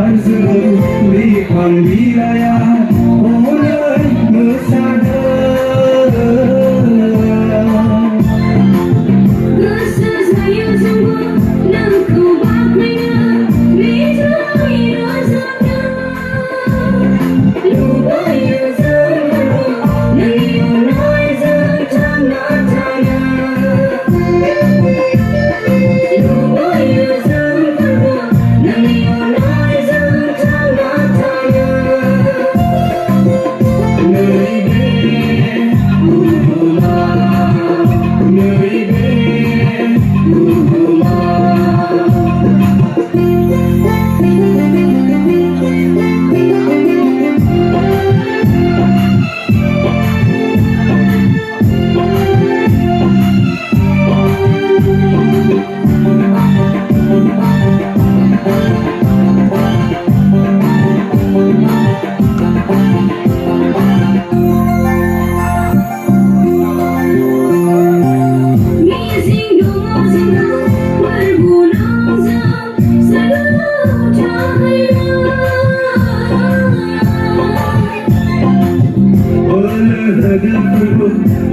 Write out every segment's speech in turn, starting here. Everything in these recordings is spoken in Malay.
arzum di wilayah oleh bersada. Rasa saya sungguh dan ku bakminya Bijai rasanya Lubaya zangarku dan yunai zancang matanya Lubaya zangarku dan yunai zancang matanya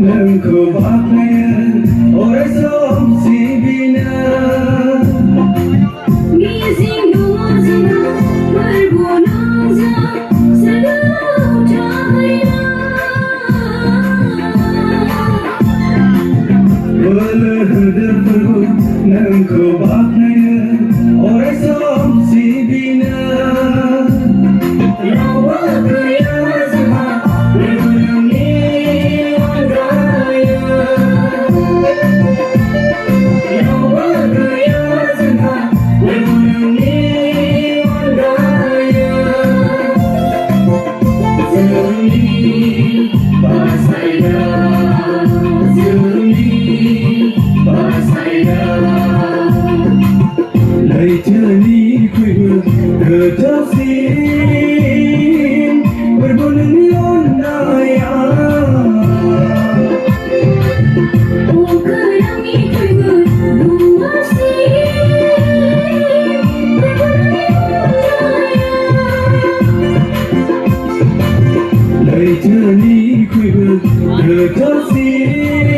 Nengko baknya orang som si bina Gising dua sana berbonanza selalu cahaya Boleh berdebu nengko baknya orang som si bina Lawa kaya sama berbonangi Laitani kuih tertasin berboneng yonaya Ukerangi kuih buasi Laitani kuih tertasin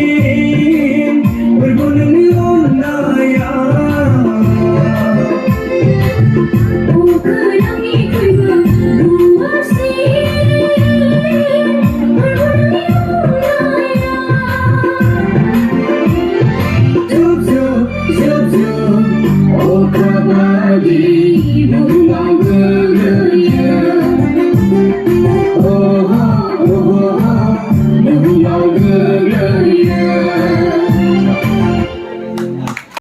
berboneng yonaya Ukerangi kuih buasi Oh kabadi bunga geria oh bunga geria